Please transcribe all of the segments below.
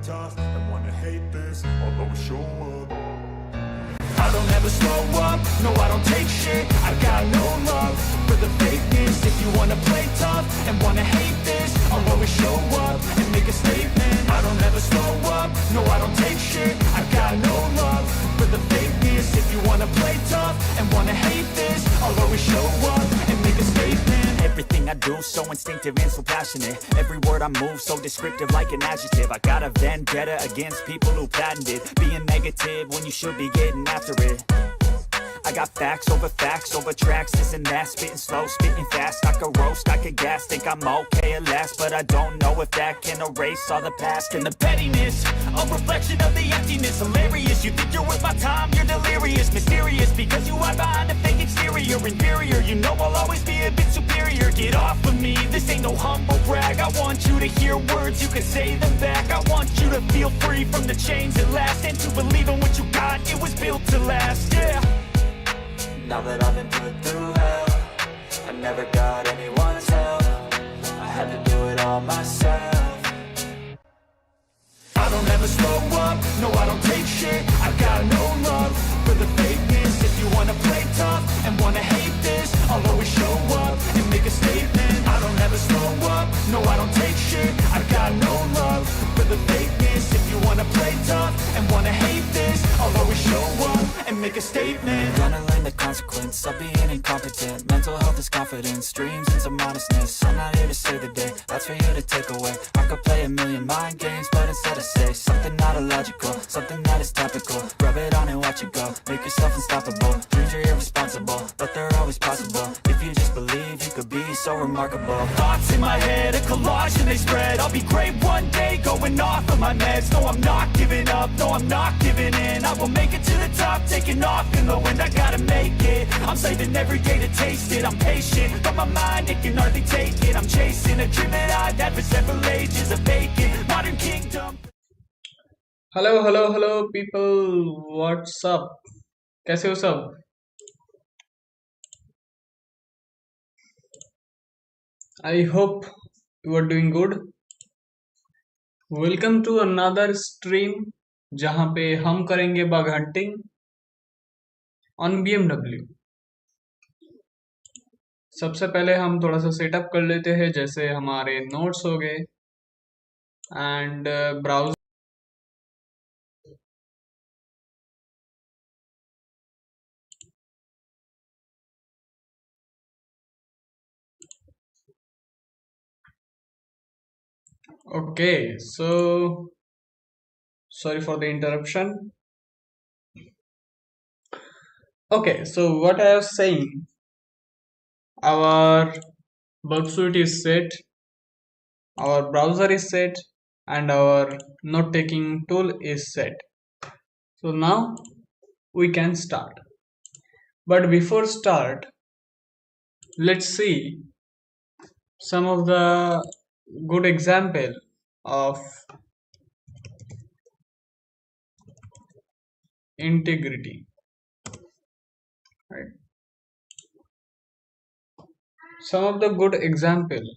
tough and wanna hate this, I'll always show up. I don't ever slow up, no I don't take shit. I got no love for the fakeness. If you wanna play tough and wanna hate this, I'll always show up and make a statement. I don't ever slow up, no I don't take shit. I got no love for the fakeness. If you wanna play tough and wanna hate this, I'll always show up and make a statement. Everything I do so instinctive and so passionate. Every word I move so descriptive like an adjective. I got a vendetta against people who patented being negative when you should be getting after it. I got facts over tracks, this and that. Spitting slow, spitting fast. I could roast, I could gas. Think I'm okay at last, but I don't know if that can erase all the past. And the pettiness, a reflection of the emptiness. Hilarious, you think you're worth my time, you're delirious. Mysterious, because you hide behind a fake exterior. Inferior, you know I'll always be a bit superior. Get off of me, this ain't no humble brag. I want you to hear words, you can say them back. I want you to feel free from the chains at last, and to believe in what you got, it was built to last, yeah. Now that I've been put through hell, I never got anyone's help. I had to do it all myself. I don't ever slow up, no I don't take shit. I got no love for the fakeness. If you wanna play tough and wanna hate this, I'll always show up and make a statement. I don't ever slow up, no I don't take shit. I got no love for the fakeness. If you wanna play tough and wanna hate this, I'll always show up and make a statement. Gonna learn the consequence of being incompetent. Mental health is confidence, dreams and some honestness. I'm not here to save the day, that's for you to take away. I could play a million mind games, but instead I say something not illogical, something that is topical. Rub it on and watch it go, make yourself unstoppable. Dreams are irresponsible, but they're always possible. If you just believe, you could be so remarkable. Thoughts in my head, a collage and they spread. I'll be great one day, going off of my meds. No, I'm not giving up, no, I'm not giving in. I will make it to the top, taking off in the wind. I gotta make it, I'm saving every day to taste it. I'm patient, but my mind, it can hardly take it. I'm chasing a dream that I've had for several ages. A vacant modern kingdom. Hello people, what's up, कैसे हो सब? I hope you are doing good. Welcome to another stream जहां पे हम करेंगे bug hunting on BMW. सबसे पहले हम थोड़ा सा सेटअप कर लेते हैं, जैसे हमारे नोट्स हो गए and browser. Okay, so sorry for the interruption. Okay, so what I was saying, our bulb suite is set, our browser is set, and our note taking tool is set. So now we can start. But before start, let's see some of the good example of integrity, right? Some of the good example.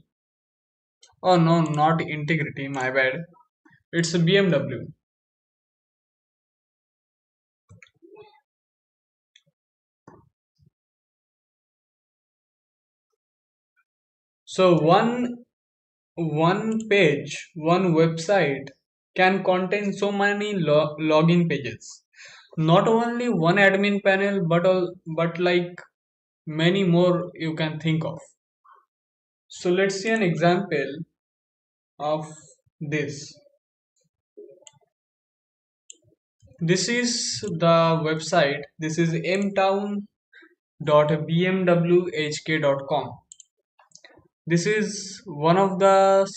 Oh no, not integrity, my bad. It's a BMW. So one page, one website can contain so many login pages. Not only one admin panel, but like many more you can think of. So let's see an example of this. This is the website. This is mtown.bmwhk.com. This is one of the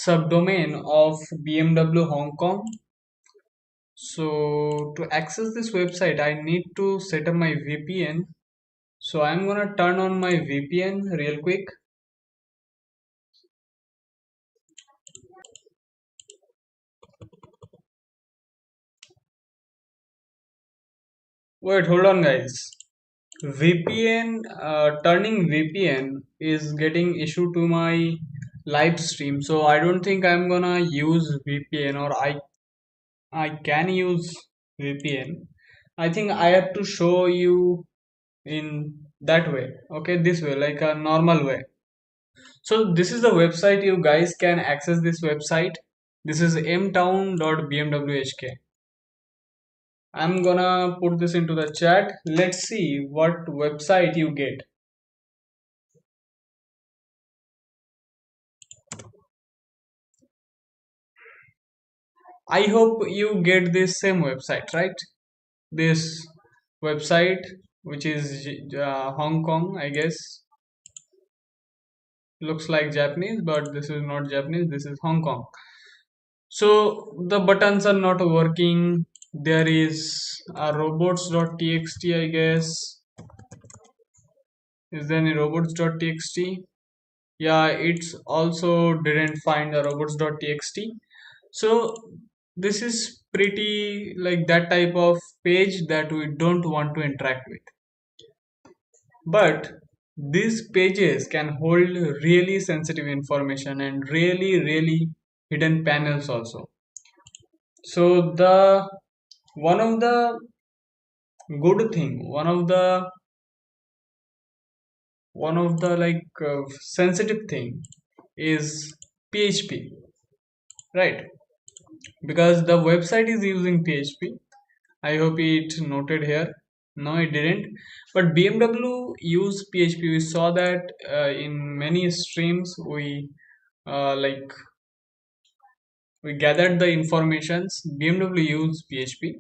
subdomain of BMW Hong Kong. So to access this website, I need to set up my VPN. So I'm gonna turn on my VPN real quick. Wait, hold on guys. Turning VPN is getting issue to my live stream, so I don't think I'm gonna use VPN, or I can use VPN. I think I have to show you in that way. Okay, this way, like a normal way. So this is the website. You guys can access this website. This is mtown.bmwhk. I'm gonna put this into the chat. Let's see what website you get. I hope you get this same website, right? This website, which is Hong Kong, I guess. Looks like Japanese, but this is not Japanese. This is Hong Kong. So the buttons are not working. There is a robots.txt, I guess. Is there any robots.txt? Yeah, it's also didn't find the robots.txt. So this is pretty like that type of page that we don't want to interact with. But these pages can hold really sensitive information and really hidden panels also. So the one of the good thing, one of the like sensitive thing is PHP, right? Because the website is using PHP. I hope it noted here. No, it didn't. But BMW used PHP. We saw that in many streams. Like we gathered the informations. BMW used PHP.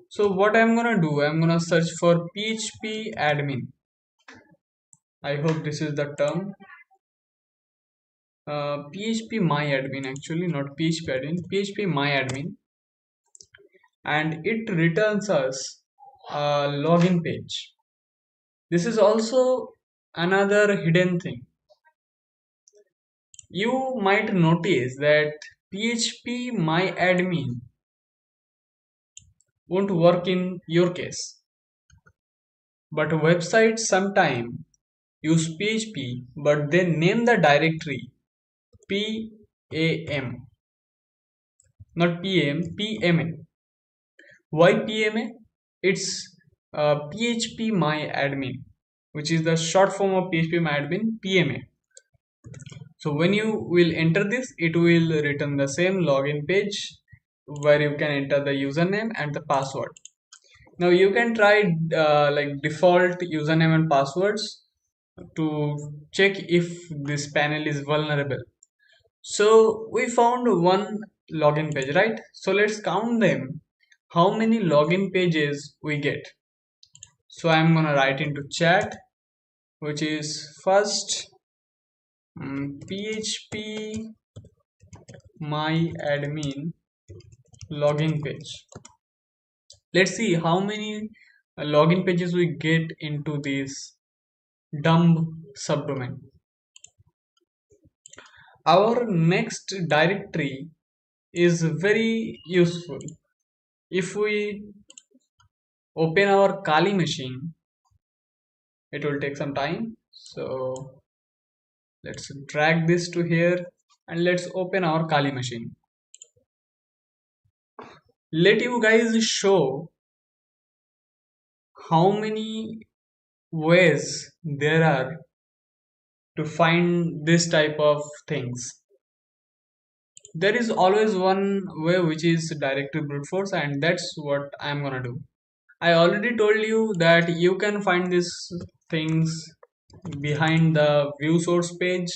So what I'm gonna do? I'm gonna search for PHP admin. I hope this is the term. PHP my admin actually, not PHP admin. PHP my admin, and it returns us a login page. This is also another hidden thing. You might notice that PHP my admin won't work in your case, but websites sometimes use PHP but they name the directory PAM, not PM, PMA. Why PMA? It's PHP my admin, which is the short form of PHP my admin, PMA. So when you will enter this, it will return the same login page where you can enter the username and the password. Now you can try like default username and passwords to check if this panel is vulnerable. So we found one login page, right? So let's count them. How many login pages we get? So I'm gonna write into chat, which is first PHP my admin login page. Let's see how many login pages we get into this dumb subdomain. Our next directory is very useful. If we open our Kali machine, it will take some time. So let's drag this to here and let's open our Kali machine. Let you guys show how many ways there are to find this type of things. There is always one way, which is directory brute force, and that's what I'm gonna do. I already told you that you can find these things behind the view source page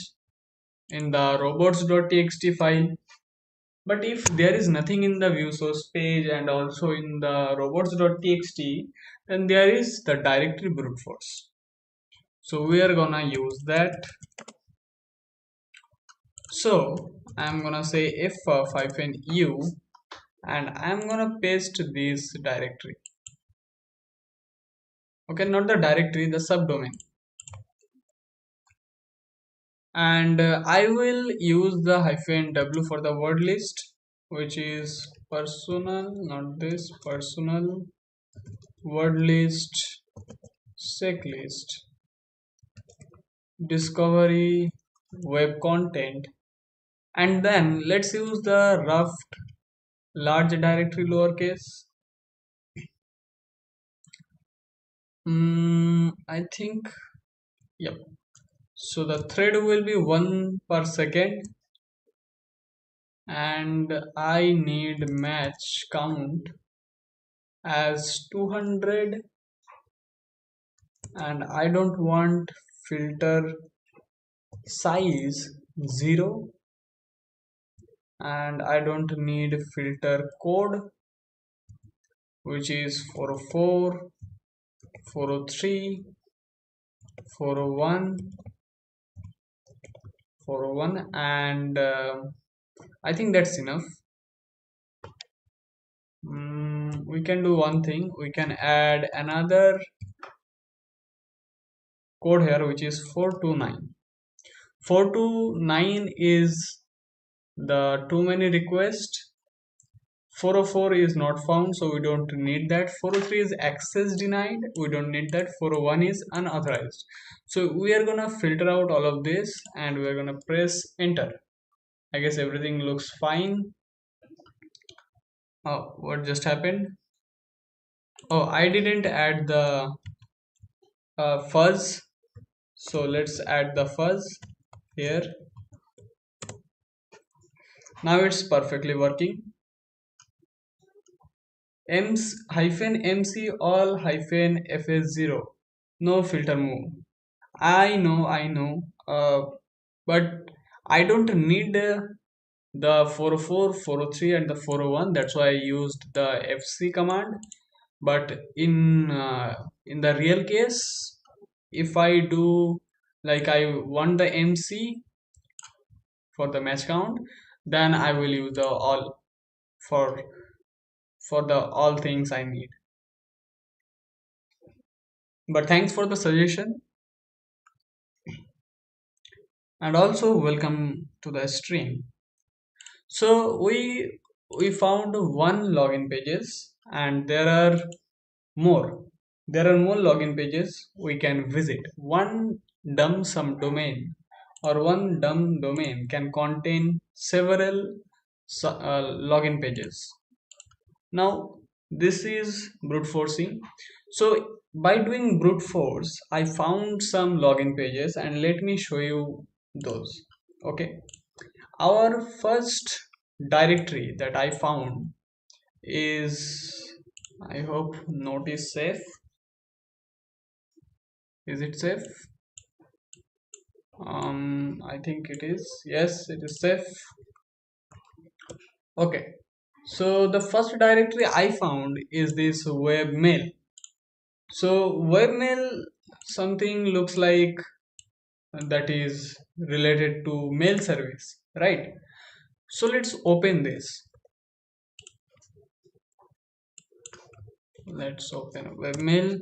in the robots.txt file. But if there is nothing in the view source page and also in the robots.txt, then there is the directory brute force. So we are gonna use that. So I'm gonna say f-u and I'm gonna paste this directory. Okay, not the directory, the subdomain. And I will use the -w for the word list, which is personal, not this, personal word list sec list discovery web content, and then let's use the rough large directory lowercase. I think, yep. So the thread will be 1 per second, and I need match count as 200, and I don't want filter size 0, and I don't need filter code, which is 404, 403, 401, 401, and I think that's enough. We can do one thing. We can add another code here, which is 429. 429 is the too many request. 404 is not found, so we don't need that. 403 is access denied, we don't need that. 401 is unauthorized. So we are gonna filter out all of this, and we are gonna press enter. I guess everything looks fine. Oh, what just happened? Oh, I didn't add the fuzz, so let's add the fuzz here. Now it's perfectly working. MC all -fs0, no filter move. I know, but I don't need the 404, 403, and the 401. That's why I used the fc command. But in the real case, if I do like I want the MC for the match count, then I will use the all for the all things I need. But thanks for the suggestion, and also welcome to the stream. So we found one login pages, and more. There are more login pages we can visit. One dumb sum domain or one dumb domain can contain several login pages. Now this is brute forcing. So by doing brute force, I found some login pages, and let me show you those. Okay. Our first directory that I found is, I hope note is safe. Is it safe? I think it is. Yes, it is safe. Okay. So the first directory I found is this webmail. So webmail, something looks like that is related to mail service, right? So let's open this. Let's open webmail,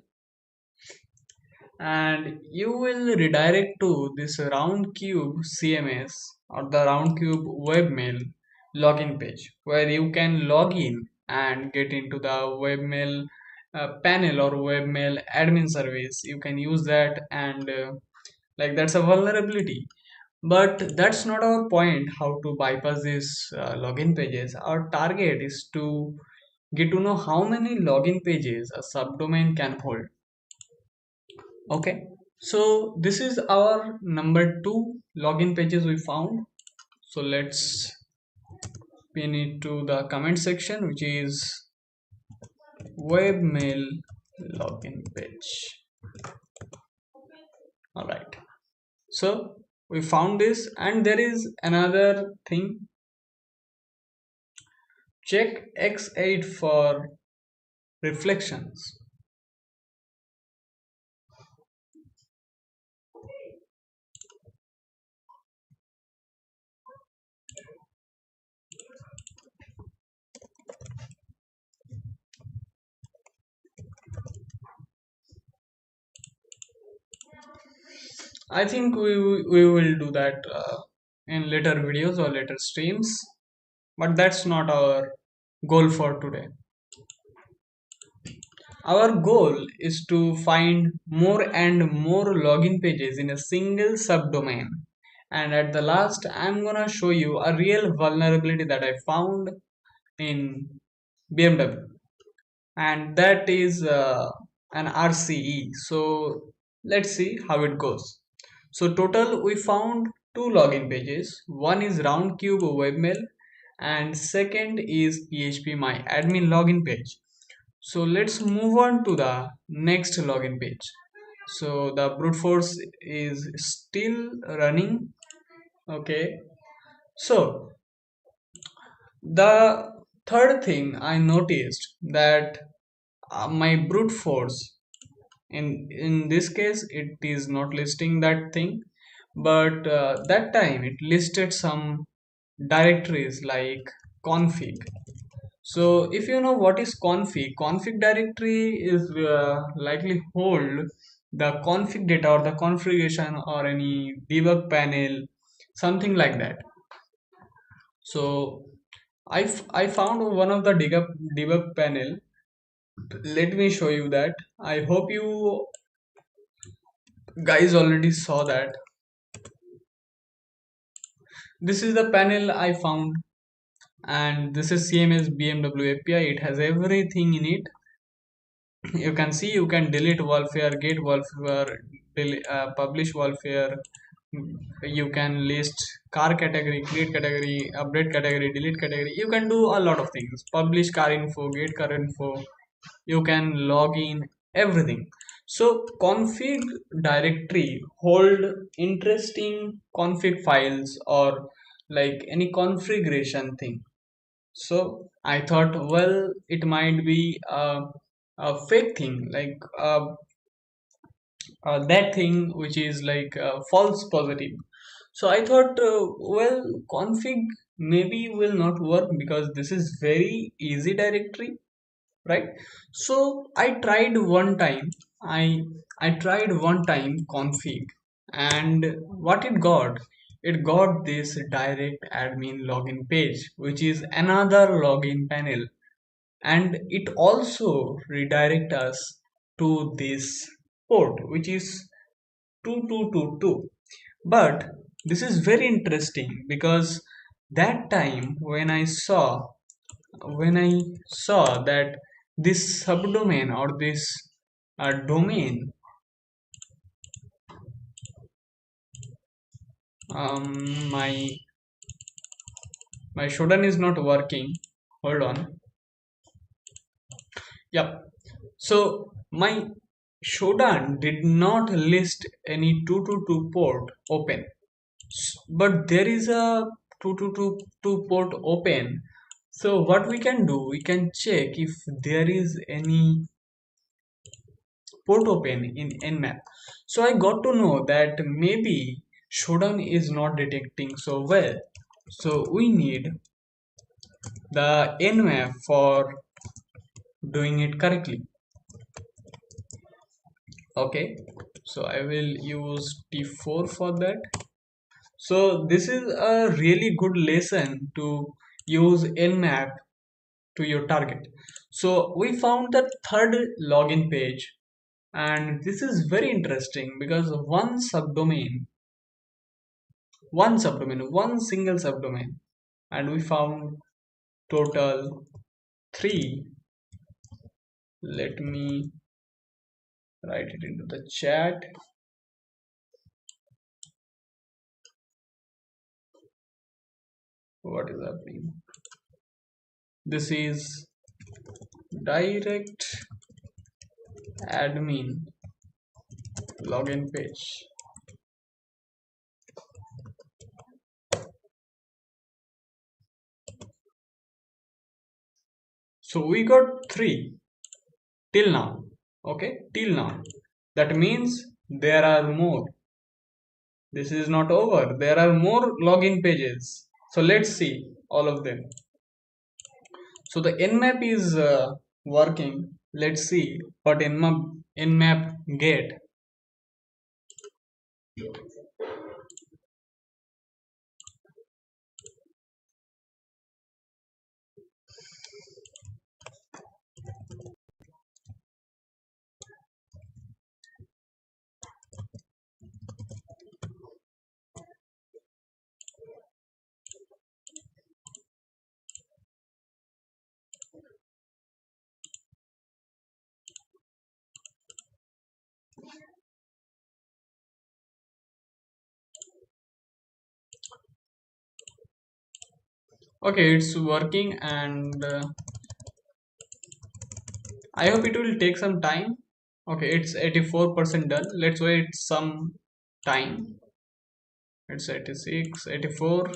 and you will redirect to this round cube CMS or the round cube webmail login page, where you can log in and get into the webmail panel or webmail admin service. You can use that, and like that's a vulnerability. But that's not our point, how to bypass these login pages. Our target is to get to know how many login pages a subdomain can hold. Okay, so this is our number 2 login pages we found. So let's pin it to the comment section, which is webmail login page. All right, so we found this, and there is another thing. Check X8 for reflections. I think we will do that in later videos or later streams, but that's not our goal for today. Our goal is to find more and more login pages in a single subdomain. And at the last, I'm gonna show you a real vulnerability that I found in BMW, and that is an RCE. So let's see how it goes. So total we found two login pages. One is roundcube webmail and second is PHP my admin login page. So let's move on to the next login page. So the brute force is still running. Okay. So the third thing I noticed that my brute force, in this case it is not listing that thing, but that time it listed some directories like config. So if you know what is config directory is likely hold the config data or the configuration or any debug panel, something like that. So I found one of the debug panel. Let me show you that. I hope you guys already saw that. This is the panel I found, and this is CMS BMW API. It has everything in it. You can see you can delete welfare, get welfare, publish welfare. You can list car category, create category, update category, delete category. You can do a lot of things. Publish car info, get car info. You can log in everything. So config directory hold interesting config files or like any configuration thing. So I thought, well, it might be a fake thing, like that thing which is like false positive. So I thought, well, config maybe will not work because this is very easy directory, right? So I tried one time. I tried one time config, and what it got? It got this direct admin login page, which is another login panel, and it also redirect us to this port, which is 2222. But this is very interesting because that time when I saw that this subdomain or this domain, my shodan is not working. Hold on. Yep. So my shodan did not list any 222 port open, but there is a 2222 port open. So what we can do, we can check if there is any port open in nmap. So I got to know that maybe shodan is not detecting so well. So we need the nmap for doing it correctly. Okay, so I will use t4 for that. So this is a really good lesson to use nmap to your target. So we found the third login page, and this is very interesting because one single subdomain, and we found total three. Let me write it into the chat. What is happening? This is direct admin login page. So we got three till now. Okay, till now. That means there are more. This is not over. There are more login pages. So let's see all of them. So the nmap is working. Let's see what nmap get. Okay, it's working, and I hope it will take some time. Okay, it's 84% done. Let's wait some time. It's 86, 84.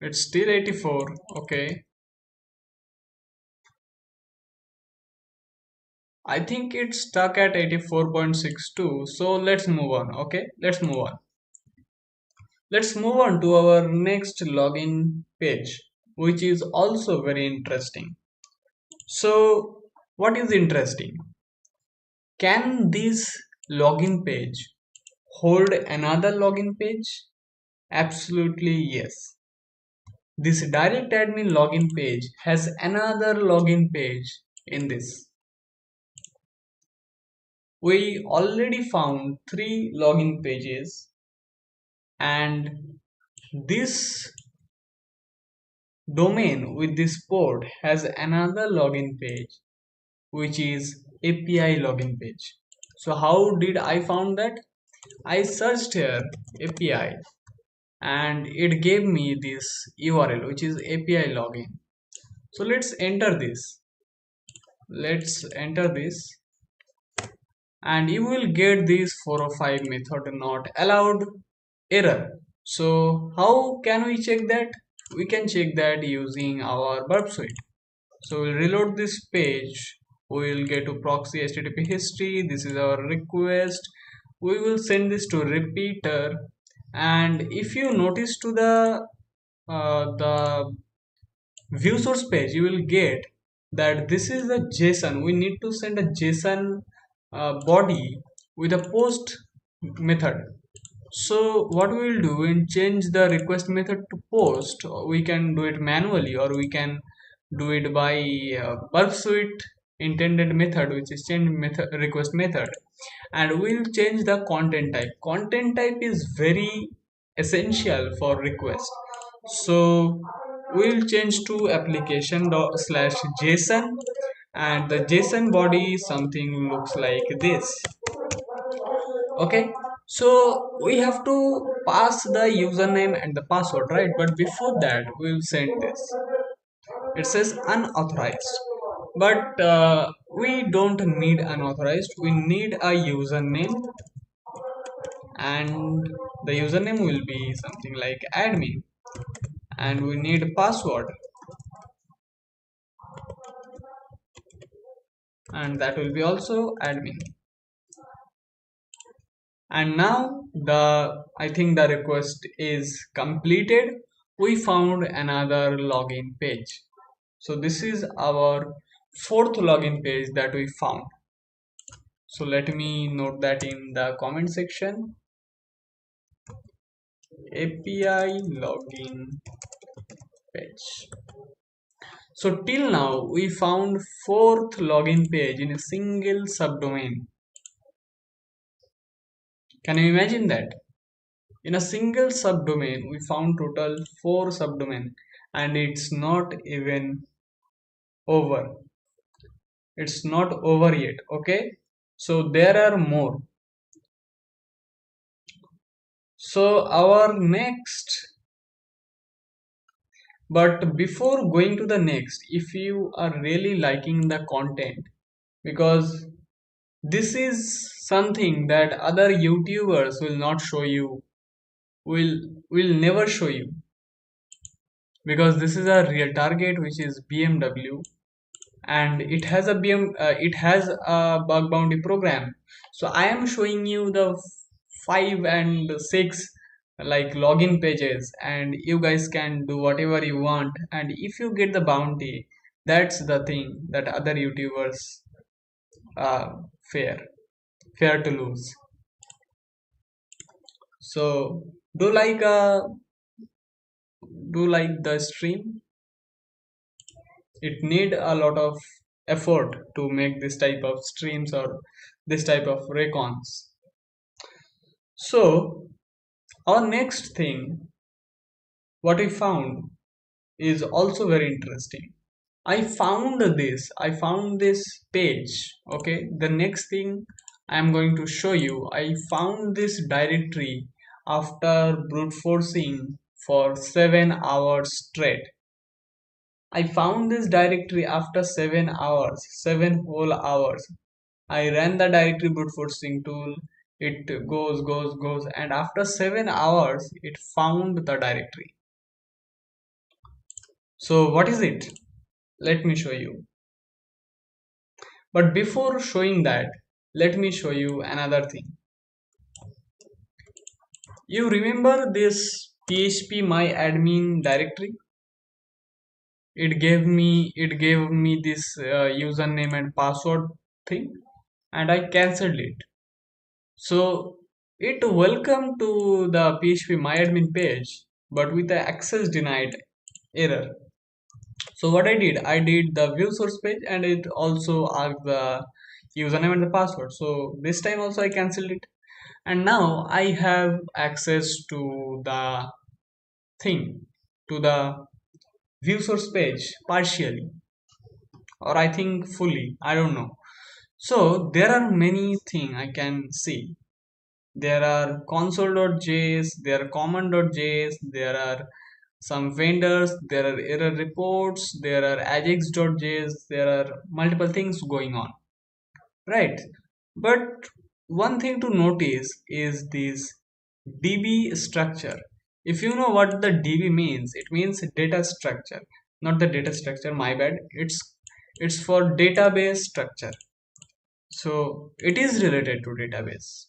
It's still 84. Okay. I think it's stuck at 84.62. So let's move on. Okay, let's move on. Let's move on to our next login page, which is also very interesting. So, what is interesting? Can this login page hold another login page? Absolutely yes. This direct admin login page has another login page in this. We already found 3 login pages, and this domain with this port has another login page, which is API login page. So how did I found that? I searched here API, and it gave me this URL, which is API login. So let's enter this. Let's enter this, and you will get this 405 method not allowed error. So how can we check that? We can check that using our burp suite. So we'll reload this page. We will get to proxy HTTP history. This is our request. We will send this to repeater, and if you notice to the view source page, you will get that this is a JSON. We need to send a JSON body with a post method. So what we will do, we'll change the request method to post. We can do it manually, or we can do it by burp suite intended method, which is change method request method, and we'll change the content type. Content type is very essential for request. So we'll change to application slash JSON, and the JSON body something looks like this. Okay, so we have to pass the username and the password, right? But before that, we'll send this. It says unauthorized, but we don't need unauthorized. We need a username, and the username will be something like admin, and we need a password, and that will be also admin. And now I think the request is completed. We found another login page. So this is our 4th login page that we found. So let me note that in the comment section. API login page. So till now we found 4th login page in a single subdomain. Can you imagine that? In a single subdomain, we found total 4 subdomain, and it's not even over. It's not over yet. Okay, so there are more. So our next, but before going to the next, if you are really liking the content, because this is something that other YouTubers will not show you, will never show you, because this is a real target, which is BMW, and it has it has a bug bounty program. So I am showing you the 5 and 6 like login pages, and you guys can do whatever you want, and if you get the bounty, that's the thing that other YouTubers uh, fair fair to lose. So do like the stream. It need a lot of effort to make this type of streams or this type of recons. So our next thing, what we found, is also very interesting. I found this page. Okay, the next thing I am going to show you, I found this directory after brute forcing for 7 hours straight. I found this directory after 7 hours, 7 whole hours. I ran the directory brute forcing tool. It goes, and after 7 hours, it found the directory. So, what is it? Let me show you. But before showing that, let me show you another thing. You remember this PHP my admin directory? It gave me this username and password thing, and I cancelled it. So it welcome to the PHP my admin page, but with the access denied error. So what I did the view source page, and it also asked the username and the password. So this time also I cancelled it, and now I have access to the thing, to the view source page partially, or I think fully. I don't know. So there are many things I can see. There are console.js, there are common.js, there are some vendors, there are error reports, there are ajax.js, there are multiple things going on, right? But one thing to notice is this DB structure. If you know what the DB means, it means data structure, not the data structure, my bad. It's for database structure. So it is related to database.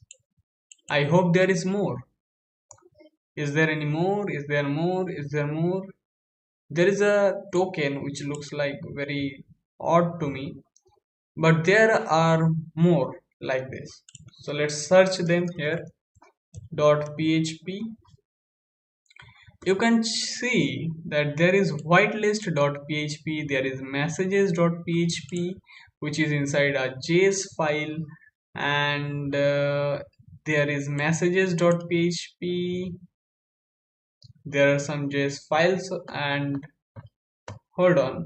I hope there is more. Is there any more? Is there more? Is there more? There is a token which looks like very odd to me, but there are more like this. So let's search them here. .php. You can see that there is whitelist.php, there is messages.php, which is inside a JS file, and there is messages.php. There are some JS files, and hold on,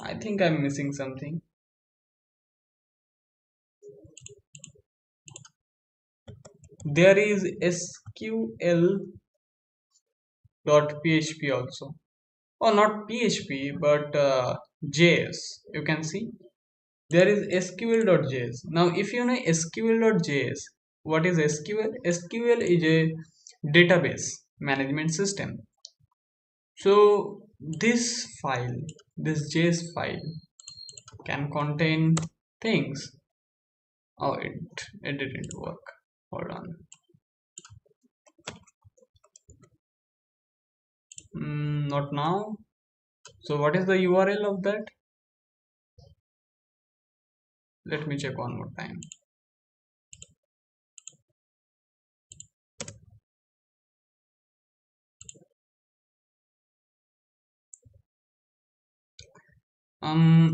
I think I'm missing something. There is sql.php also, or not PHP but JS. You can see there is sql.js. Now if you know sql.js, what is SQL? SQL is a database management system. So this file, this JS file can contain things. Oh, it didn't work. Hold on. Not now. So what is the URL of that? Let me check one more time.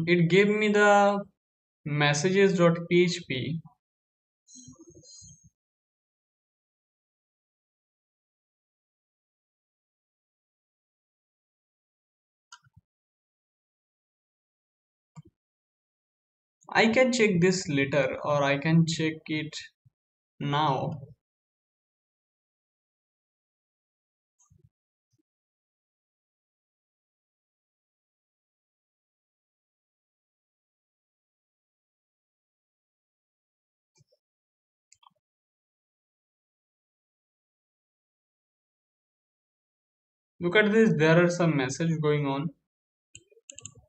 It gave me the messages.php. I can check this later, or I can check it now. Look at this, there are some messages going on.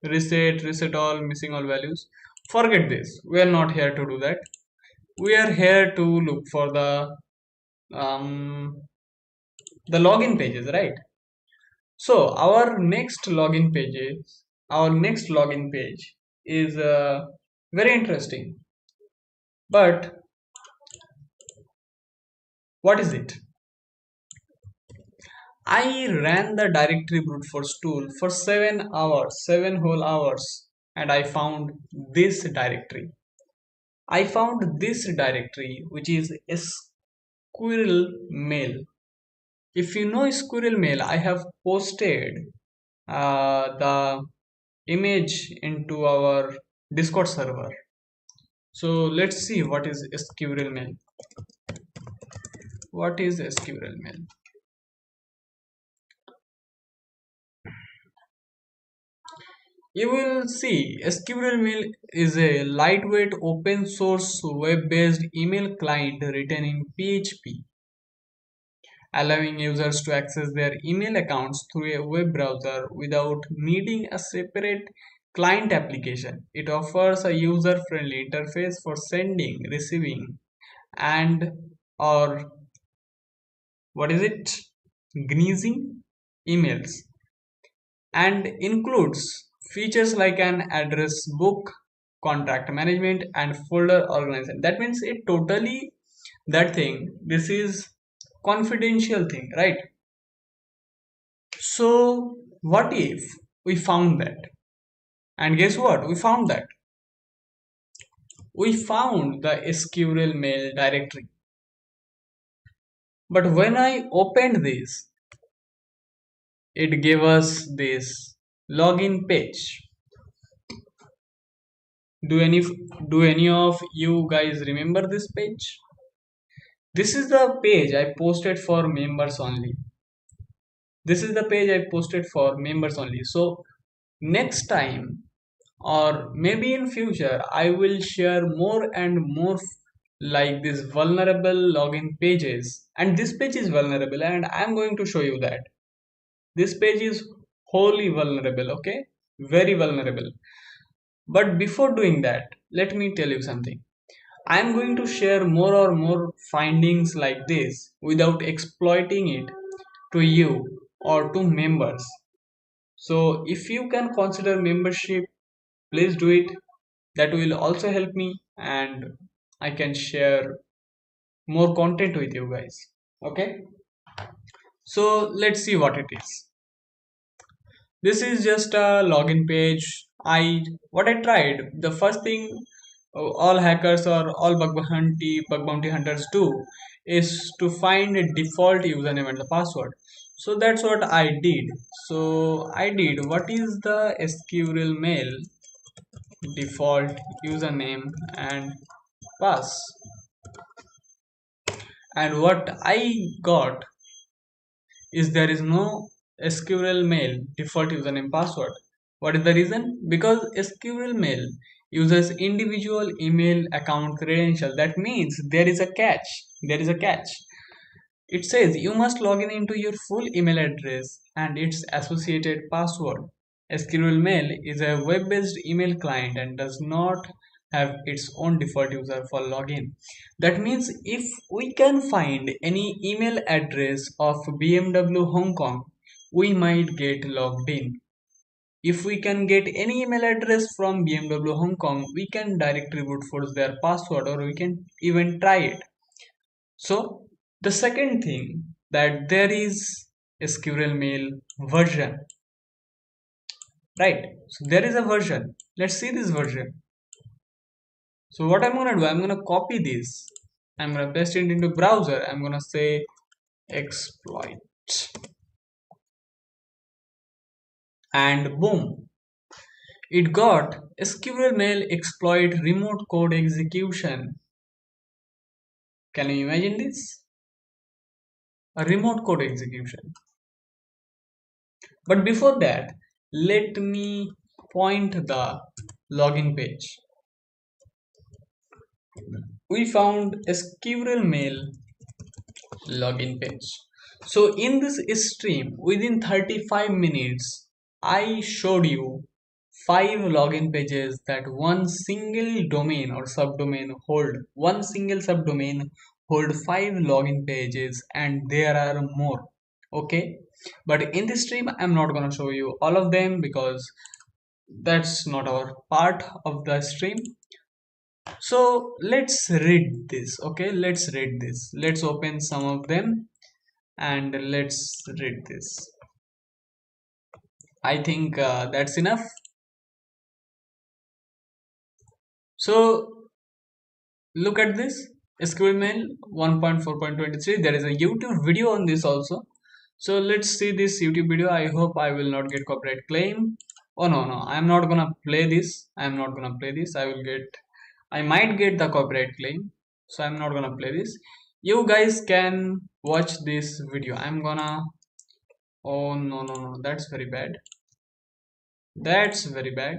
Reset all, missing all values. Forget this. We are not here to do that. We are here to look for um, the login pages, right? So our next login page is very interesting. But what is it? I ran the directory brute force tool for 7 hours, 7 whole hours, and I found this directory. I found this directory, which is squirrel mail. If you know squirrel mail, I have posted the image into our Discord server. So let's see what is squirrel mail. What is SQL mail? You will see SQL mail is a lightweight open source web based email client written in PHP, allowing users to access their email accounts through a web browser without needing a separate client application. It offers a user friendly interface for sending, receiving, and or what is it? Gneezing emails, and includes features like an address book, contract management, and folder organization. That means it totally that thing. This is confidential thing, right? So what if we found that? And guess what? We found that. We found the SQL mail directory. But when I opened this, it gave us this login page. Do any do any of you guys remember this page? This is the page I posted for members only. This is the page I posted for members only. So next time or maybe in future I will share more and more like these vulnerable login pages, and this page is vulnerable and I'm going to show you that this page is wholly vulnerable, okay, very vulnerable. But before doing that, let me tell you something. I am going to share more or more findings like this without exploiting it to you or to members. So if you can consider membership, please do it. That will also help me and I can share more content with you guys. Okay? So let's see what it is. This is just a login page. What I tried, the first thing all hackers or all bug bounty hunters do is to find a default username and the password. So that's what I did. So I did what is the SQL mail default username and pass, and what I got is there is no SQL mail default username password. What is the reason? Because SQL mail uses individual email account credential. That means there is a catch. There is a catch. It says you must log in into your full email address and its associated password. SQL Mail is a web-based email client and does not have its own default user for login. That means if we can find any email address of BMW Hong Kong, we might get logged in. If we can get any email address from BMW Hong Kong, we can directly brute force their password or we can even try it. So the second thing that there is SQL Mail version, right? So there is a version. Let's see this version. So what I'm gonna do, I'm gonna copy this. I'm gonna paste it into browser. I'm gonna say exploit, and boom, it got SQL Mail exploit remote code execution. Can you imagine this? A remote code execution. But before that, let me point the login page. We found SQL Mail login page. So in this stream, within 35 minutes, I showed you 5 login pages that one single domain or subdomain hold. One single subdomain hold 5 login pages, and there are more. Okay, but in this stream I'm not gonna show you all of them because that's not our part of the stream. So let's read this. Okay, let's read this. Let's open some of them and let's read this. I think that's enough. So look at this SQL Mail 1.4.23. There is a YouTube video on this also. So let's see this YouTube video. I hope I will not get copyright claim. Oh no, I'm not gonna play this. I'm not gonna play this. I might get the copyright claim. So I'm not gonna play this. You guys can watch this video. I'm gonna, oh no, no, no, that's very bad. That's very bad.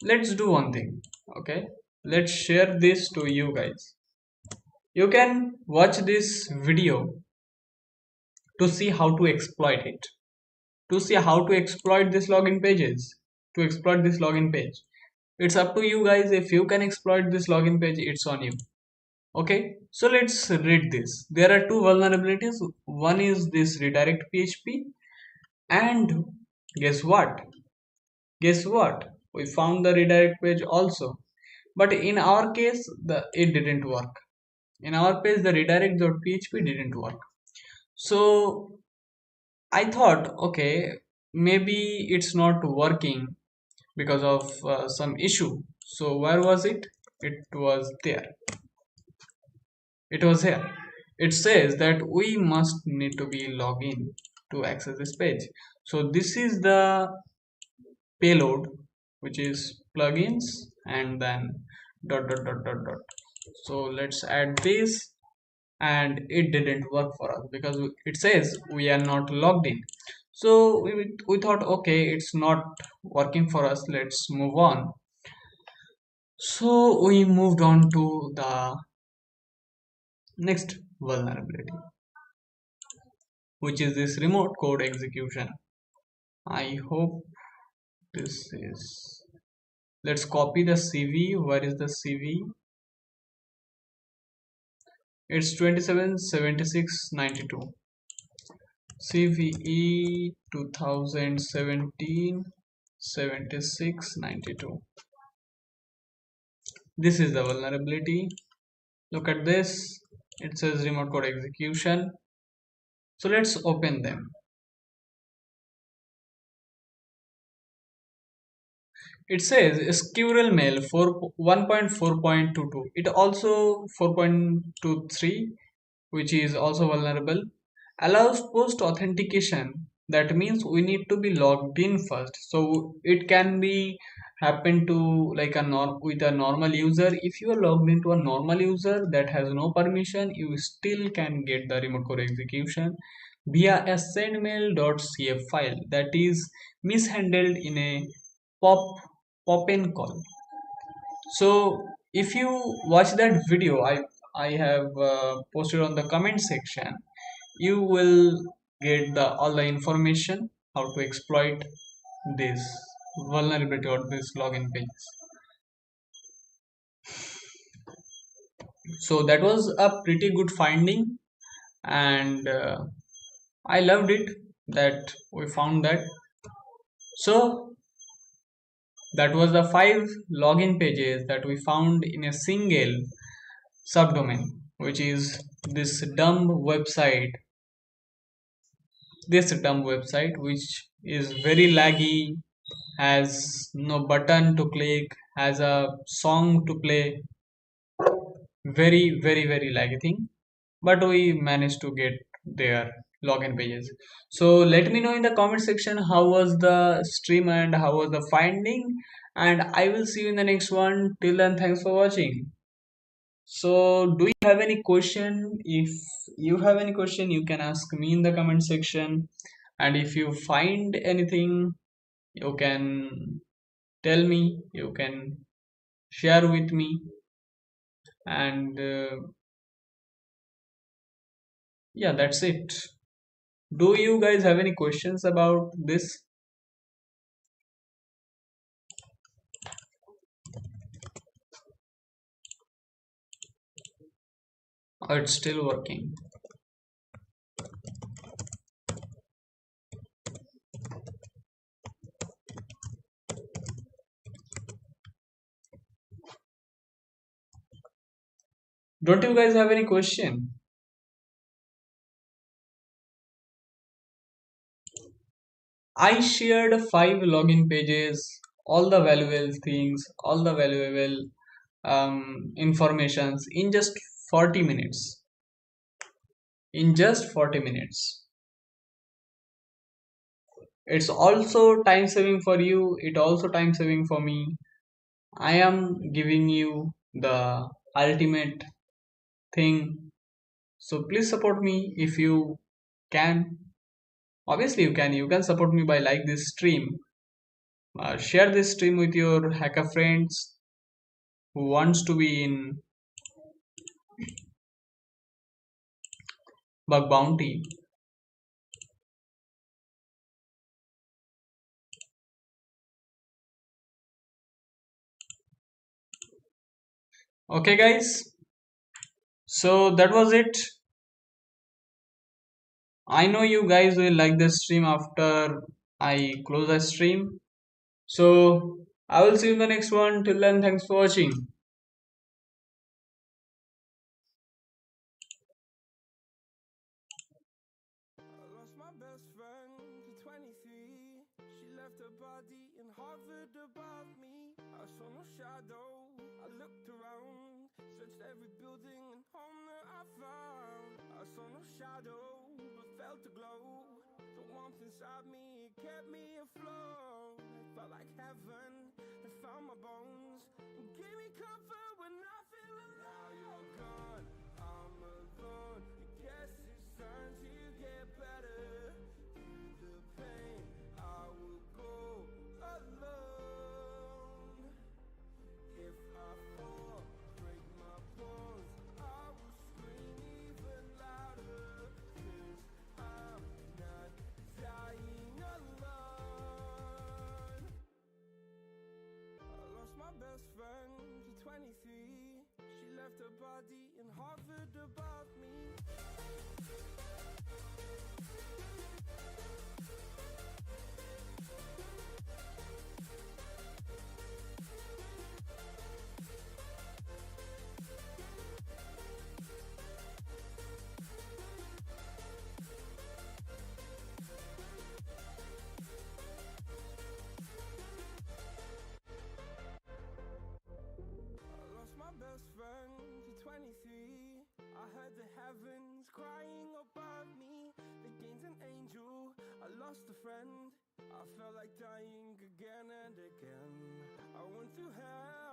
Let's do one thing. Okay, let's share this to you guys. You can watch this video to see how to exploit it, to see how to exploit this login pages, to exploit this login page. It's up to you guys. If you can exploit this login page, it's on you. Okay, so let's read this. There are two vulnerabilities. One is this redirect PHP, and guess what? Guess what? We found the redirect page also. But in our case, it didn't work. In our page, the redirect.php didn't work. So I thought, okay, maybe it's not working because of some issue. So where was it? It was there. It was here. It says that we must need to be logged in to access this page. So this is the payload, which is plugins and then dot dot dot dot dot. So let's add this, and it didn't work for us because it says we are not logged in. So we thought, okay, it's not working for us, let's move on. So we moved on to the next vulnerability, which is this remote code execution. I hope this is, let's copy the CV. Where is the CV? It's 277692. CVE 2017 7692. This is the vulnerability. Look at this. It says remote code execution. So let's open them. It says squirrel mail for 1.4.22. It also 4.23, which is also vulnerable, allows post authentication. That means we need to be logged in first. So it can be happen to like with a normal user. If you are logged into a normal user that has no permission, you still can get the remote code execution via a sendmail.cf file that is mishandled in a pop pop-in call. So if you watch that video, I have posted on the comment section, you will get the all the information how to exploit this vulnerability or this login pages. So that was a pretty good finding, and I loved it that we found that. So that was the 5 login pages that we found in a single subdomain, which is this dumb website. This dumb website, which is very laggy, has no button to click, has a song to play, very, very, very laggy thing. But we managed to get their login pages. So let me know in the comment section how was the stream and how was the finding, and I will see you in the next one. Till then, thanks for watching. So, do you have any question? If you have any question, you can ask me in the comment section. And if you find anything, you can tell me, you can share with me. And yeah, that's it. Do you guys have any questions about this? Or it's still working? Don't you guys have any question? I shared 5 login pages, all the valuable things, all the valuable informations in just 40 minutes. In just 40 minutes. It's also time saving for you, it also time saving for me. I am giving you the ultimate thing. So please support me if you can. Obviously, you can. You can support me by like this stream. Share this stream with your hacker friends who wants to be in bug bounty. Okay, guys. So that was it. I know you guys will like the stream after I close the stream. So I will see you in the next one. Till then, thanks for watching. I lost my best friend to 23. She left her body in Harvard above me. I saw no shadow. I looked around, searched every building and home that I found. I saw no shadow, but felt a glow. The warmth inside me, it kept me afloat. It felt like heaven had found my bones and gave me comfort when I feel alone. Now you're gone, I'm alone. I guess it's time to get better. Through the pain, I will go alone. If I fall, break my bones, I will scream even louder. 'Cause I'm not dying alone. I lost my best friend to 23. She left her body in Harvard above me. I lost my best friend to 23. I heard the heavens crying above me. They gained an angel, I lost a friend. I felt like dying again and again. I went through hell,